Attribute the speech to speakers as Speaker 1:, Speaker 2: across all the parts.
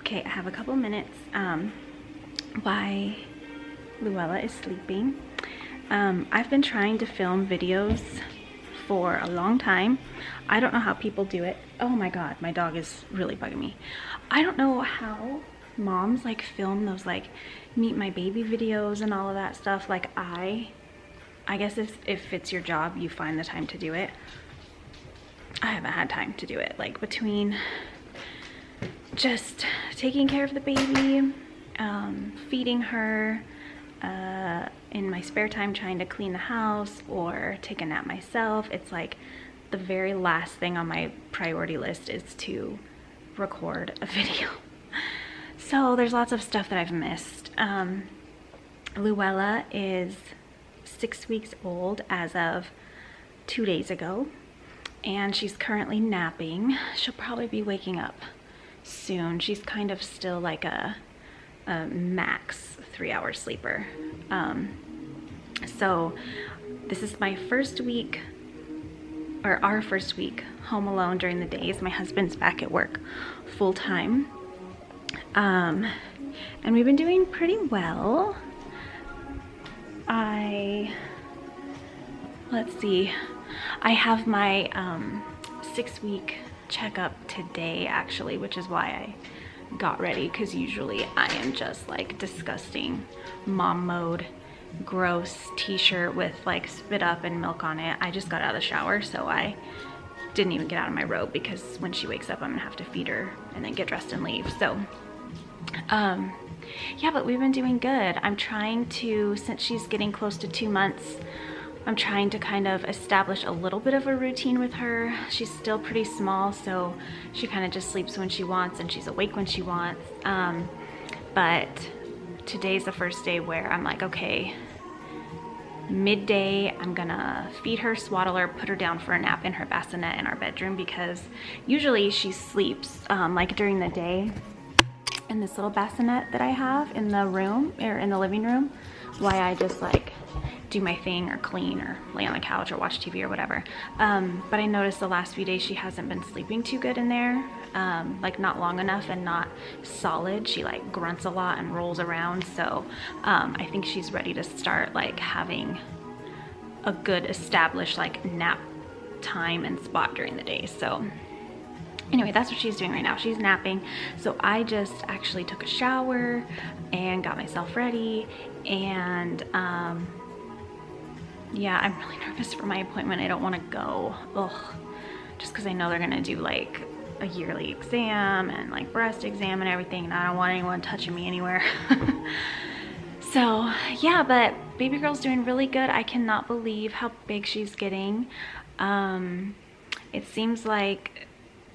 Speaker 1: Okay, I have a couple minutes while Louella is sleeping. I've been trying to film videos for a long time. I don't know how people do it. Oh my god, my dog is really bugging me. I don't know how moms like film those like meet my baby videos and all of that stuff. Like I guess if it's your job, you find the time to do it. I haven't had time to do it, like between just taking care of the baby, feeding her, in my spare time trying to clean the house or take a nap myself. It's like the very last thing on my priority list is to record a video. So there's lots of stuff that I've missed. Louella is 6 weeks old as of 2 days ago, and she's currently napping. She'll probably be waking up soon. She's kind of still like a max 3-hour sleeper. So this is my first week, or our first week home alone during the days. My husband's back at work full time. And we've been doing pretty well. Let's see, I have my 6-week checkup today actually, which is why I got ready, because usually I am just like disgusting mom mode, gross t-shirt with like spit up and milk on it. I just got out of the shower, so I didn't even get out of my robe, because when she wakes up I'm gonna have to feed her and then get dressed and leave. So yeah, but we've been doing good. I'm trying to, since she's getting close to 2 months, I'm trying to kind of establish a little bit of a routine with her. She's still pretty small, so she kind of just sleeps when she wants and she's awake when she wants. But today's the first day where I'm like, okay, midday I'm gonna feed her, swaddle her, put her down for a nap in her bassinet in our bedroom, because usually she sleeps like during the day in this little bassinet that I have in the room, or in the living room, while I just like do my thing or clean or lay on the couch or watch TV or whatever. But I noticed the last few days she hasn't been sleeping too good in there, like not long enough and not solid. She like grunts a lot and rolls around. So I think she's ready to start like having a good established like nap time and spot during the day. So anyway, that's what she's doing right now. She's napping. So I just actually took a shower and got myself ready, and yeah, I'm really nervous for my appointment. I don't want to go, just because I know they're gonna do like a yearly exam and like breast exam and everything, and I don't want anyone touching me anywhere. So yeah, but baby girl's doing really good. I cannot believe how big she's getting. It seems like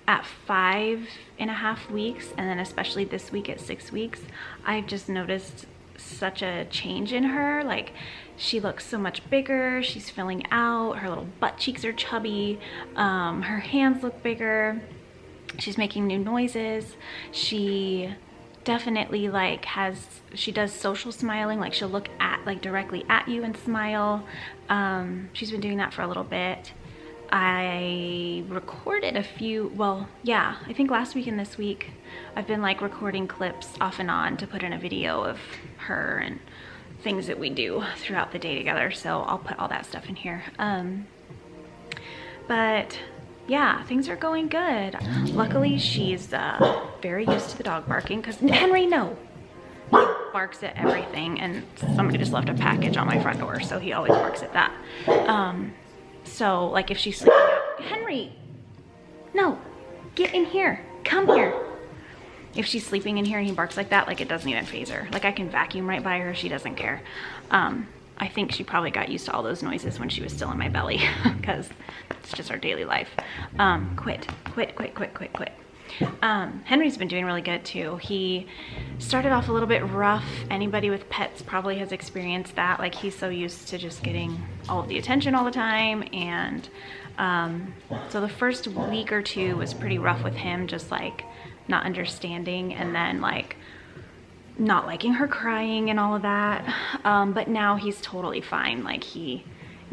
Speaker 1: at 5.5 weeks, and then especially this week at 6 weeks, I've just noticed such a change in her. Like, she looks so much bigger, she's filling out, her little butt cheeks are chubby, her hands look bigger, she's making new noises. She definitely like she does social smiling, like she'll look at like directly at you and smile. She's been doing that for a little bit. I recorded a few, well, yeah, I think last week and this week I've been like recording clips off and on to put in a video of her and things that we do throughout the day together. So I'll put all that stuff in here. But yeah, things are going good. Luckily, she's very used to the dog barking, because Henry, no, he barks at everything, and somebody just left a package on my front door, so he always barks at that. So like if she's sleeping out, Henry, no, get in here, come here. If she's sleeping in here and he barks like that, like it doesn't even faze her. Like I can vacuum right by her, she doesn't care. I think she probably got used to all those noises when she was still in my belly, because it's just our daily life. Quit. Henry's been doing really good too. He started off a little bit rough. Anybody with pets probably has experienced that. Like he's so used to just getting all of the attention all the time. And so the first week or two was pretty rough with him, just like not understanding, and then like not liking her crying and all of that. But now he's totally fine. Like he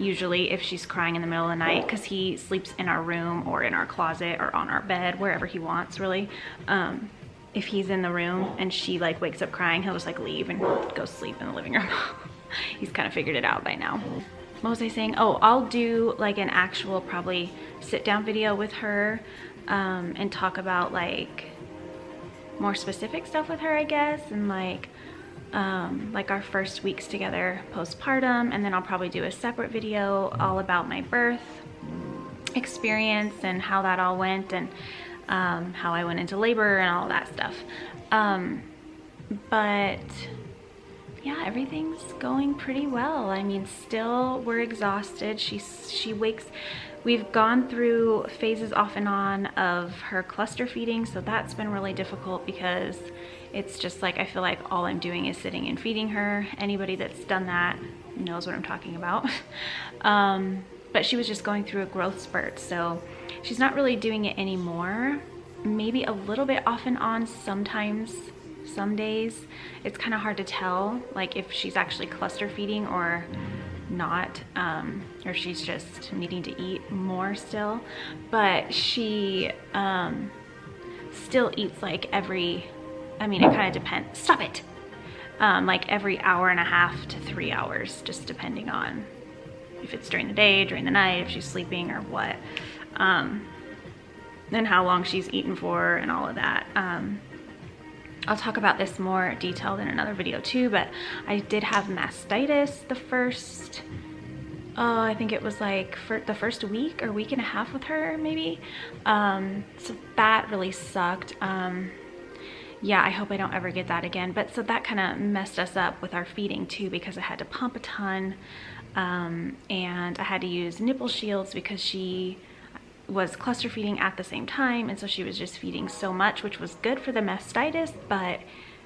Speaker 1: usually, if she's crying in the middle of the night, because he sleeps in our room or in our closet or on our bed, wherever he wants really, if he's in the room and she like wakes up crying, he'll just like leave and go sleep in the living room. He's kind of figured it out by now. What was I saying? Oh, I'll do like an actual probably sit down video with her and talk about like more specific stuff with her, I guess, and like our first weeks together postpartum, and then I'll probably do a separate video all about my birth experience and how that all went, and how I went into labor and all that stuff. But yeah, everything's going pretty well. I mean, still we're exhausted. She wakes, we've gone through phases off and on of her cluster feeding, so that's been really difficult because it's just like I feel like all I'm doing is sitting and feeding her. Anybody that's done that knows what I'm talking about. But she was just going through a growth spurt, so she's not really doing it anymore. Maybe a little bit off and on sometimes, some days. It's kind of hard to tell like if she's actually cluster feeding or not, or she's just needing to eat more still. But she still eats like every, I mean, it kind of depends. Stop it! Like every hour and a half to 3 hours, just depending on if it's during the day, during the night, if she's sleeping or what, and how long she's eaten for and all of that. I'll talk about this more detailed in another video too, but I did have mastitis the first, I think it was like for the first week or week and a half with her maybe. So that really sucked. Yeah, I hope I don't ever get that again. But so that kind of messed us up with our feeding too, because I had to pump a ton, and I had to use nipple shields because she was cluster feeding at the same time, and so she was just feeding so much, which was good for the mastitis but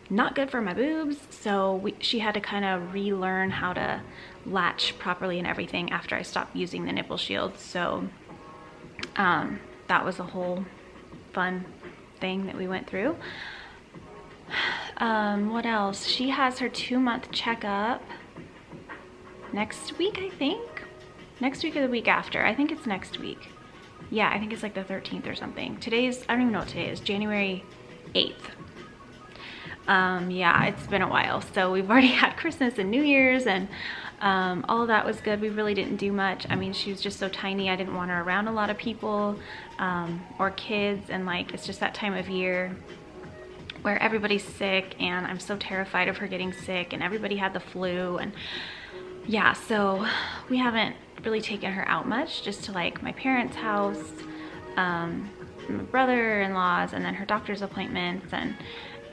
Speaker 1: not good for my boobs. So she had to kind of relearn how to latch properly and everything after I stopped using the nipple shields. So that was a whole fun thing that we went through. What else? She has her 2-month checkup next week, I think. Next week or the week after. I think it's next week. Yeah, I think it's like the 13th or something. Today's, I don't even know what today is, January 8th. Yeah, it's been a while. So we've already had Christmas and New Year's, and all of that was good. We really didn't do much. I mean, she was just so tiny. I didn't want her around a lot of people or kids, and like it's just that time of year where everybody's sick, and I'm so terrified of her getting sick, and everybody had the flu, and yeah, so we haven't really taken her out much, just to like my parents' house, my brother-in-law's, and then her doctor's appointments, and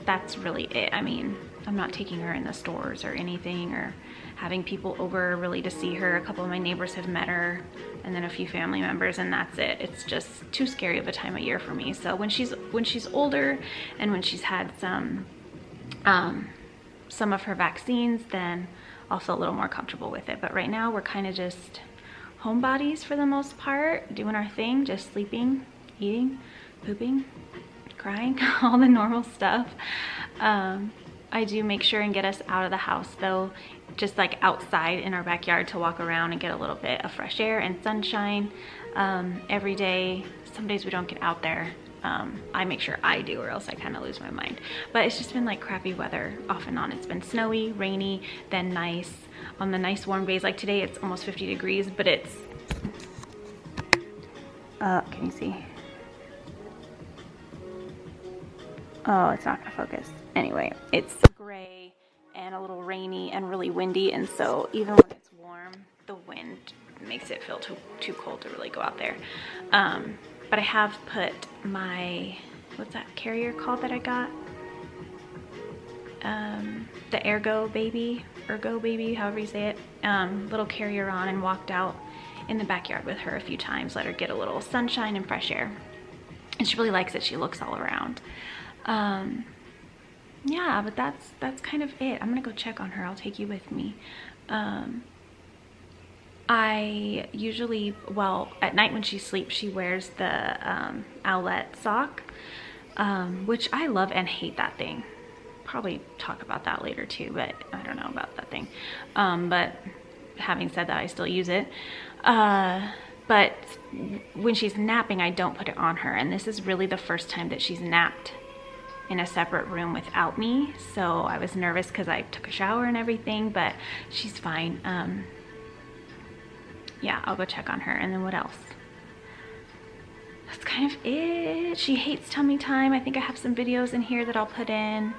Speaker 1: that's really it. I mean, I'm not taking her in the stores or anything, or having people over really to see her. A couple of my neighbors have met her, and then a few family members, and that's it. It's just too scary of a time of year for me. So when she's older and when she's had some of her vaccines, then I'll feel a little more comfortable with it. But right now we're kind of just homebodies for the most part, doing our thing, just sleeping, eating, pooping, crying, all the normal stuff. I do make sure and get us out of the house though, just like outside in our backyard to walk around and get a little bit of fresh air and sunshine every day. Some days we don't get out there. I make sure I do, or else I kind of lose my mind. But it's just been like crappy weather off and on. It's been snowy, rainy, then nice. On the nice warm days, like today it's almost 50 degrees, but it's, can you see? Oh, it's not gonna focus. Anyway, it's gray and a little rainy and really windy, and so even when it's warm, the wind makes it feel too cold to really go out there. But I have put my, what's that carrier called that I got? The Ergo baby, however you say it, little carrier on, and walked out in the backyard with her a few times, let her get a little sunshine and fresh air. And she really likes it. She looks all around. Yeah, but that's kind of it. I'm gonna go check on her. I'll take you with me. I usually, well, at night when she sleeps, she wears the owlet sock, which I love and hate that thing. Probably talk about that later too, but I don't know about that thing. But having said that, I still use it. But when she's napping, I don't put it on her, and this is really the first time that she's napped in a separate room without me, so I was nervous because I took a shower and everything, but she's fine. Yeah, I'll go check on her. And then what else? That's kind of it. She hates tummy time. I think I have some videos in here that I'll put in.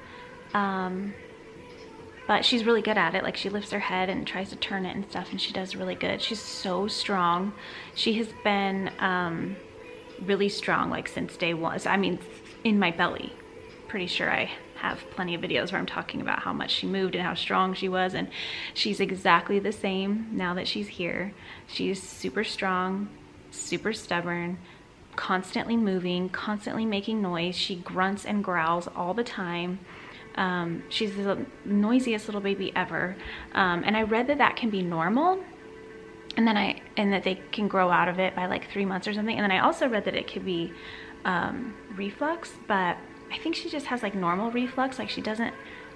Speaker 1: But she's really good at it. Like, she lifts her head and tries to turn it and stuff, and she does really good. She's so strong. She has been really strong, like, since day one. I mean, in my belly. Pretty sure I have plenty of videos where I'm talking about how much she moved and how strong she was, and she's exactly the same now that she's here. She's super strong, super stubborn, constantly moving, constantly making noise. She grunts and growls all the time. She's the noisiest little baby ever. And I read that that can be normal, and that they can grow out of it by like 3 months or something. And then I also read that it could be reflux, but I think she just has like normal reflux. Like, she doesn't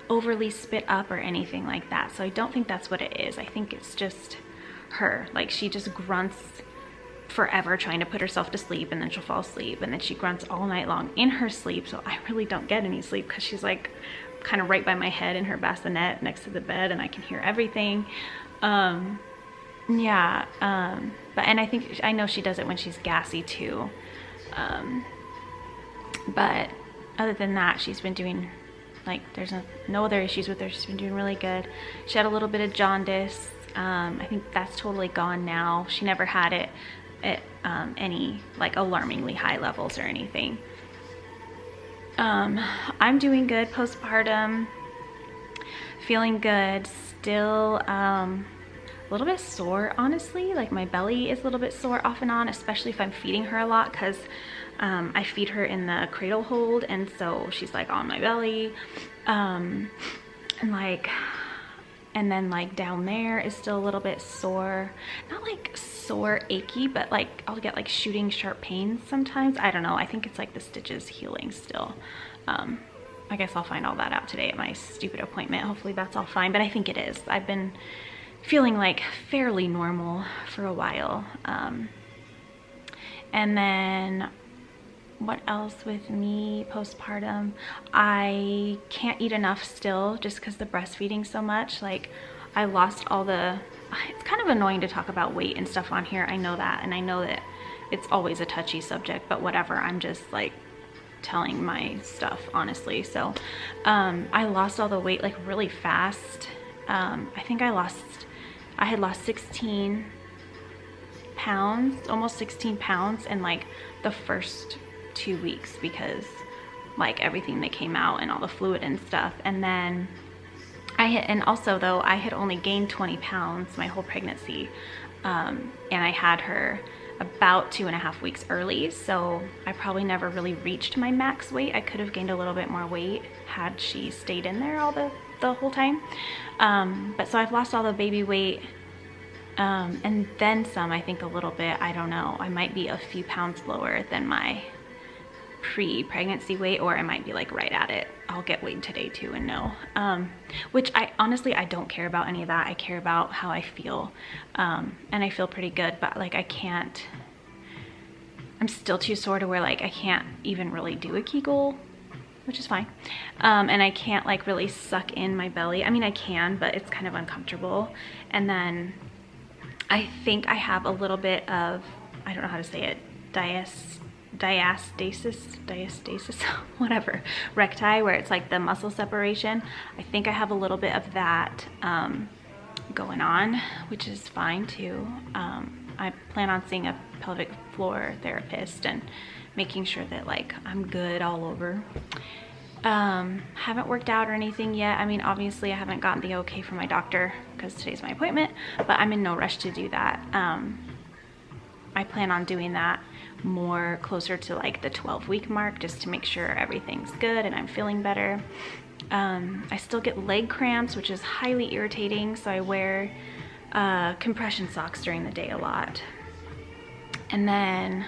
Speaker 1: overly spit up or anything like that. So I don't think that's what it is. I think it's just her. Like, she just grunts forever trying to put herself to sleep, and then she'll fall asleep, and then she grunts all night long in her sleep. So I really don't get any sleep because she's like kind of right by my head in her bassinet next to the bed, and I can hear everything. And I know she does it when she's gassy too. But other than that, she's been doing, like, there's no other issues with her. She's been doing really good. She had a little bit of jaundice. I think that's totally gone now. She never had it at any like alarmingly high levels or anything. I'm doing good postpartum, feeling good. Still a little bit sore, honestly. Like, my belly is a little bit sore off and on, especially if I'm feeding her a lot, because I feed her in the cradle hold, and so she's like on my belly, and then like down there is still a little bit sore. Not like sore achy, but like I'll get like shooting sharp pains sometimes. I don't know. I think it's like the stitches healing still. I guess I'll find all that out today at my stupid appointment. Hopefully that's all fine, but I think it is. I've been feeling like fairly normal for a while. And then what else with me postpartum? I can't eat enough still, just because the breastfeeding so much. Like, I lost all the, it's kind of annoying to talk about weight and stuff on here. I know that, and I know that it's always a touchy subject, but whatever. I'm just like telling my stuff honestly. So I lost all the weight like really fast. I think I had lost 16 pounds, almost 16 pounds in like the first 2 weeks, because like everything that came out and all the fluid and stuff. And then and also though, I had only gained 20 pounds my whole pregnancy, and I had her about 2.5 weeks early, so I probably never really reached my max weight. I could have gained a little bit more weight had she stayed in there all the whole time. But so I've lost all the baby weight, and then some, I think a little bit. I don't know, I might be a few pounds lower than my pre-pregnancy weight, or I might be like right at it. I'll get weighed today too and know, which I honestly, I don't care about any of that. I care about how I feel, and I feel pretty good, but like I'm still too sore to where like I can't even really do a Kegel, which is fine. And I can't like really suck in my belly. I mean, I can, but it's kind of uncomfortable. And then I think I have a little bit of, I don't know how to say it, diastasis, whatever, recti, where it's like the muscle separation. I think I have a little bit of that going on, which is fine too. I plan on seeing a pelvic floor therapist and making sure that like I'm good all over. Haven't worked out or anything yet. I mean, obviously I haven't gotten the okay from my doctor because today's my appointment, but I'm in no rush to do that. I plan on doing that more closer to like the 12-week mark, just to make sure everything's good and I'm feeling better. I still get leg cramps, which is highly irritating, so I wear compression socks during the day a lot. And then,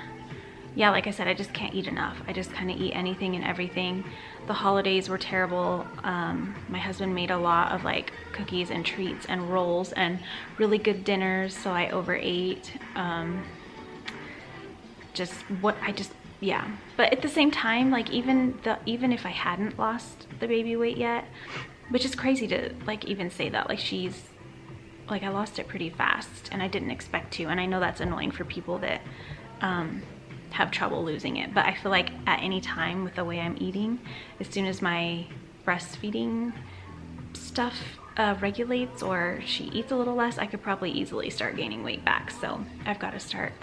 Speaker 1: yeah, like I said, I just can't eat enough. I just kind of eat anything and everything. The holidays were terrible. My husband made a lot of like cookies and treats and rolls and really good dinners, so I overate. I just yeah, but at the same time, like even if I hadn't lost the baby weight yet, which is crazy to like even say that, like she's like, I lost it pretty fast and I didn't expect to, and I know that's annoying for people that have trouble losing it, but I feel like at any time with the way I'm eating, as soon as my breastfeeding stuff regulates or she eats a little less, I could probably easily start gaining weight back. So I've got to start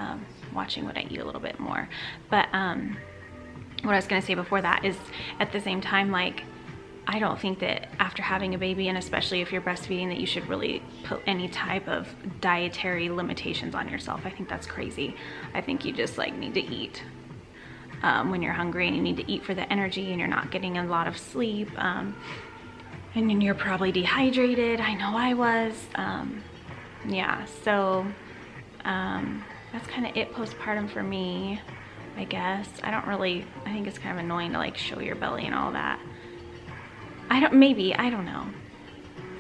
Speaker 1: watching what I eat a little bit more. But what I was gonna say before that is, at the same time, like, I don't think that after having a baby, and especially if you're breastfeeding, that you should really put any type of dietary limitations on yourself. I think that's crazy. I think you just like need to eat when you're hungry, and you need to eat for the energy, and you're not getting a lot of sleep, and then you're probably dehydrated. I know I was. Yeah, so that's kind of it postpartum for me, I guess. I think it's kind of annoying to like show your belly and all that. I don't know.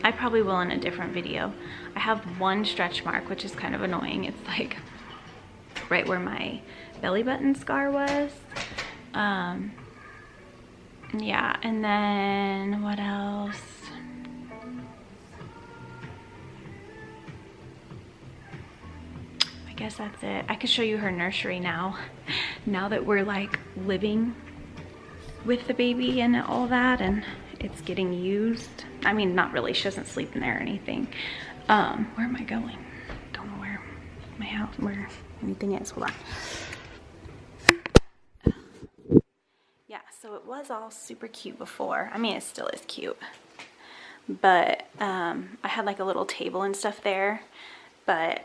Speaker 1: I probably will in a different video. I have one stretch mark, which is kind of annoying. It's like right where my belly button scar was. Yeah, and then what else? I guess that's it. I could show you her nursery now that we're like living with the baby and all that, and it's getting used. I mean, not really, she doesn't sleep in there or anything. Where am I going? Don't know where my house, where anything is. Hold on. Yeah, so it was all super cute before. I mean, it still is cute, but I had like a little table and stuff there, but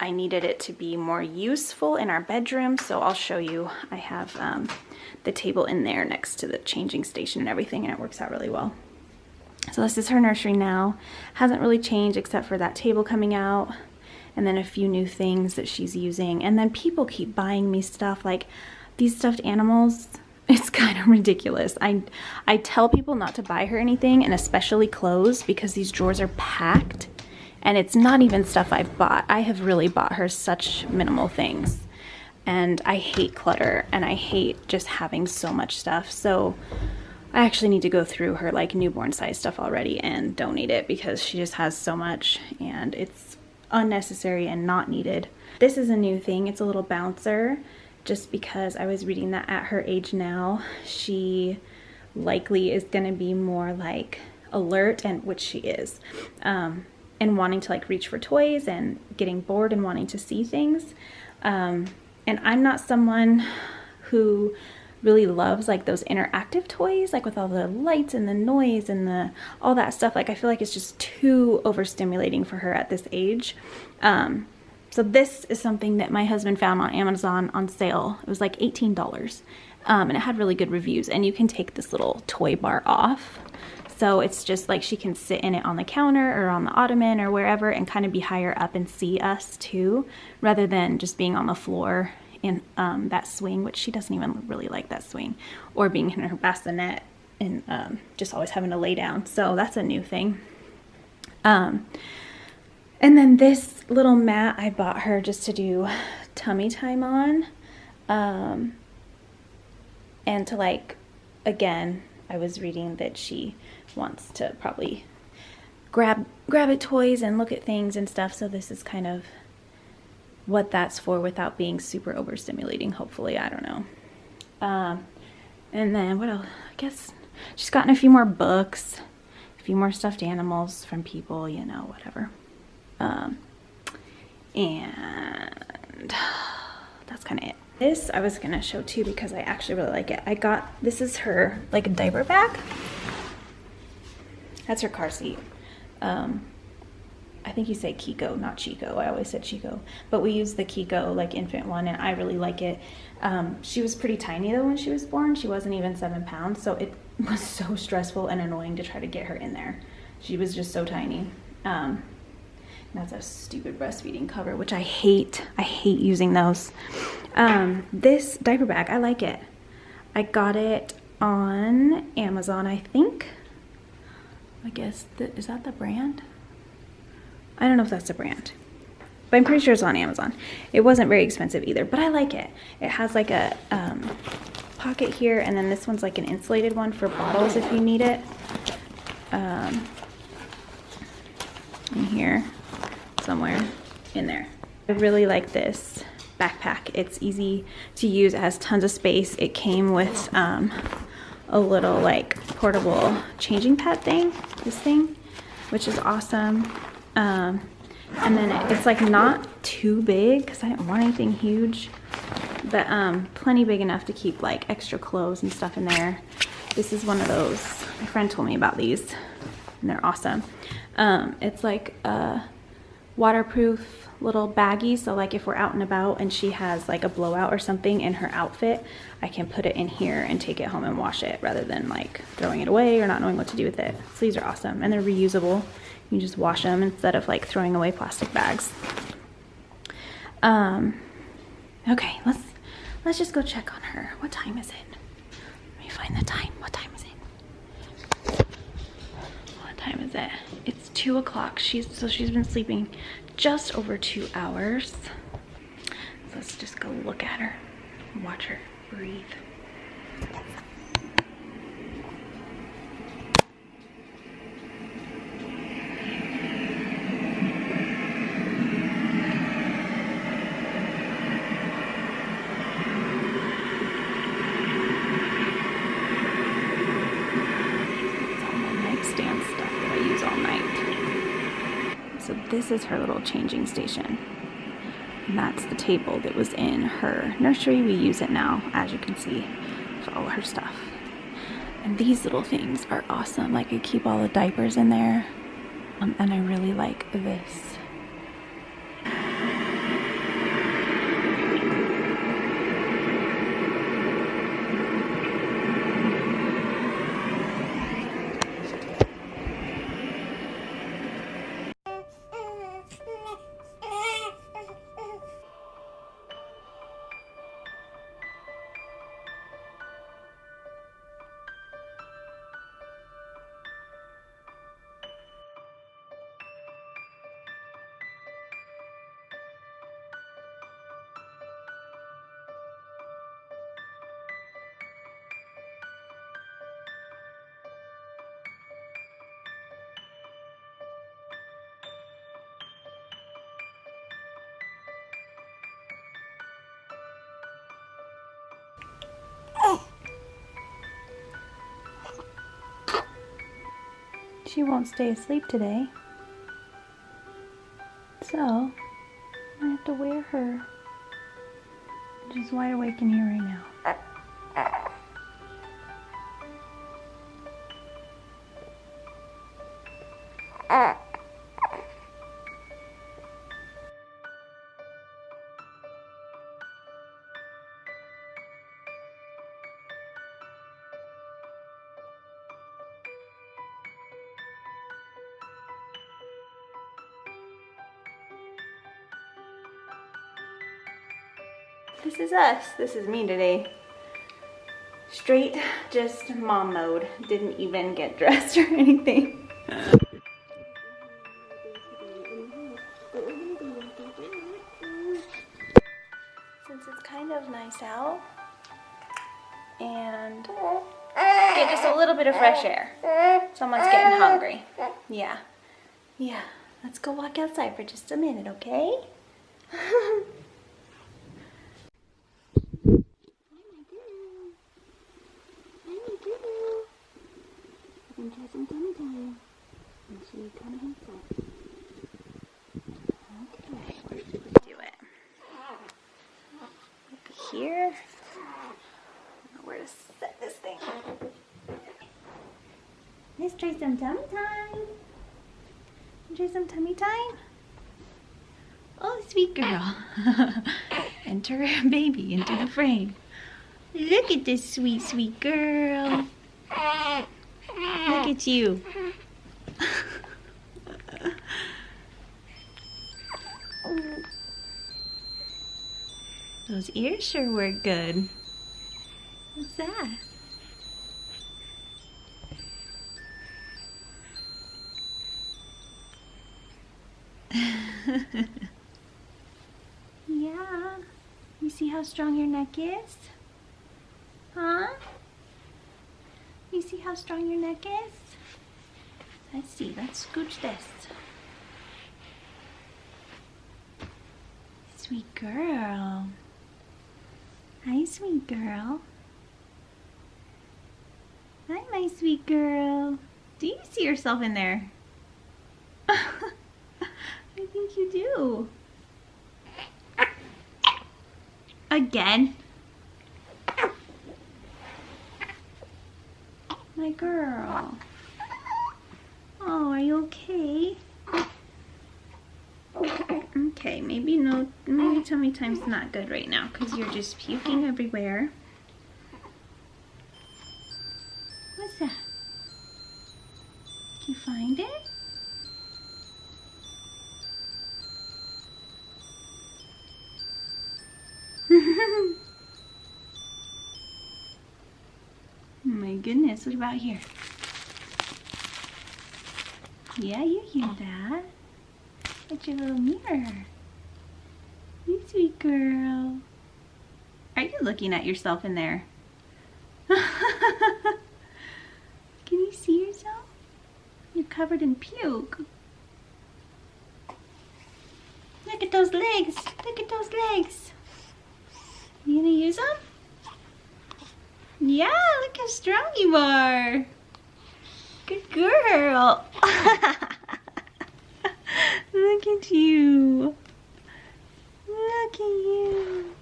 Speaker 1: I needed it to be more useful in our bedroom, so I'll show you. I have the table in there next to the changing station and everything, and it works out really well. So this is her nursery now. Hasn't really changed except for that table coming out, and then a few new things that she's using. And then people keep buying me stuff, like these stuffed animals. It's kind of ridiculous. I tell people not to buy her anything, and especially clothes, because these drawers are packed. And it's not even stuff I've bought. I have really bought her such minimal things. And I hate clutter, and I hate just having so much stuff. So I actually need to go through her like newborn size stuff already and donate it, because she just has so much and it's unnecessary and not needed. This is a new thing. It's a little bouncer, just because I was reading that at her age now, she likely is gonna be more like alert, and which she is. And wanting to like reach for toys and getting bored and wanting to see things. And I'm not someone who really loves like those interactive toys, like with all the lights and the noise and all that stuff. Like I feel like it's just too overstimulating for her at this age. So this is something that my husband found on Amazon on sale. It was like $18. And it had really good reviews, and you can take this little toy bar off. So it's just like she can sit in it on the counter or on the ottoman or wherever and kind of be higher up and see us too, rather than just being on the floor in that swing, which she doesn't even really like that swing, or being in her bassinet and just always having to lay down. So that's a new thing. And then this little mat I bought her just to do tummy time on. And to like, again, I was reading that she wants to probably grab at toys and look at things and stuff. So this is kind of what that's for, without being super overstimulating, hopefully. I don't know. And then what else? I guess she's gotten a few more books, a few more stuffed animals from people, you know, whatever. And that's kind of it. This I was gonna show too, because I actually really like it. This is her like a diaper bag. That's her car seat. I think you say Kiko, not Chico. I always said Chico, but we use the Kiko like infant one, and I really like it. She was pretty tiny though when she was born. She wasn't even 7 pounds, so it was so stressful and annoying to try to get her in there. She was just so tiny. That's a stupid breastfeeding cover, which I hate. I hate using those. This diaper bag, I like it. I got it on Amazon, I think. I guess, is that the brand? I don't know if that's the brand. but I'm pretty sure it's on Amazon. It wasn't very expensive either, but I like it. It has like a pocket here, and then this one's like an insulated one for bottles if you need it. In here, somewhere in there. I really like this backpack. It's easy to use. It has tons of space. It came with a little like portable changing pad thing, this thing, which is awesome. And then it's like not too big because I didn't want anything huge, but plenty big enough to keep like extra clothes and stuff in there. This is one of those, my friend told me about these and they're awesome. It's like a waterproof little baggie, so like if we're out and about and she has like a blowout or something in her outfit, I can put it in here and take it home and wash it rather than like throwing it away or not knowing what to do with it. So these are awesome and they're reusable. You just wash them instead of like throwing away plastic bags. Okay, let's just go check on her. What time is it? Let me find the time. What time is it? What time is it? It's 2 o'clock. She's been sleeping just over 2 hours. So let's just go look at her and watch her breathe. So this is her little changing station. And that's the table that was in her nursery. We use it now, as you can see, for all her stuff. And these little things are awesome. Like I keep all the diapers in there. And I really like this. She won't stay asleep today, so I have to wear her. She's wide awake in here right now. This is us. This is me today. Straight, just mom mode. Didn't even get dressed or anything. Since it's kind of nice out and get just a little bit of fresh air. Someone's getting hungry. Yeah. Yeah. Let's go walk outside for just a minute, okay? Some tummy time. Make sure you come inside. Okay, where should we do it? Maybe here. I don't know where to set this thing. Let's try some tummy time. Try some tummy time. Oh, sweet girl. Enter her baby into the frame. Look at this sweet, sweet girl. Look at you. Those ears sure work good. What's that? You see how strong your neck is? Huh? You see how strong your neck is? Let's see, let's scooch this. Sweet girl. Hi, sweet girl. Hi, my sweet girl. Do you see yourself in there? I think you do. Again. My girl. Oh, are you okay? Okay, maybe tummy time's not good right now because you're just puking everywhere. What's that? Can you find it? Oh my goodness, what about here? Yeah, you hear that. It's your little mirror. You sweet girl. Are you looking at yourself in there? Can you see yourself? You're covered in puke. Look at those legs. Look at those legs. You gonna use them? Yeah, look how strong you are. Good girl. Look at you. Look at you.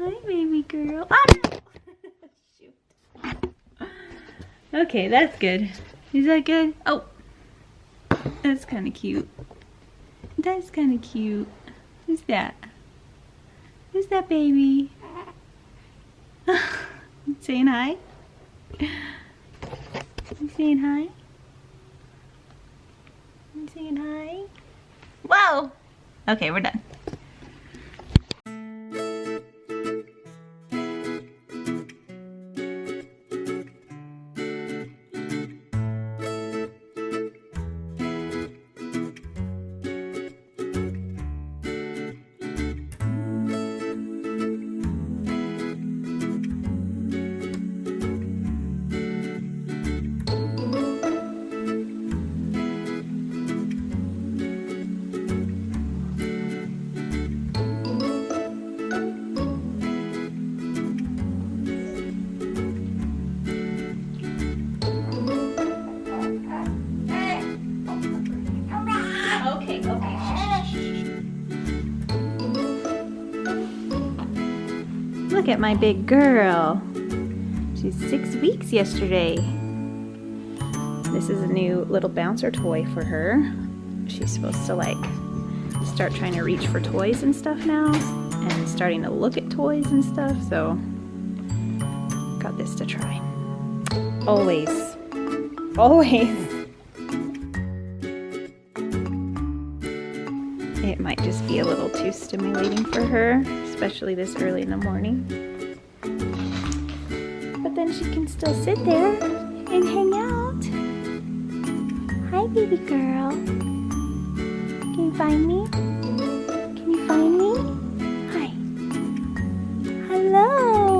Speaker 1: Hi, baby girl. Oh, no. Shoot. Okay, that's good. Is that good? Oh, that's kind of cute. That's kind of cute. Who's that? Who's that baby? Saying hi? You saying hi? You saying hi? Whoa! Okay, we're done. Look at my big girl. She's 6 weeks yesterday. This is a new little bouncer toy for her. She's supposed to like start trying to reach for toys and stuff now and starting to look at toys and stuff, so got this to try. Always. It might just be a little too stimulating for her, especially this early in the morning. But then she can still sit there and hang out. Hi, baby girl. Can you find me? Can you find me? Hi. Hello.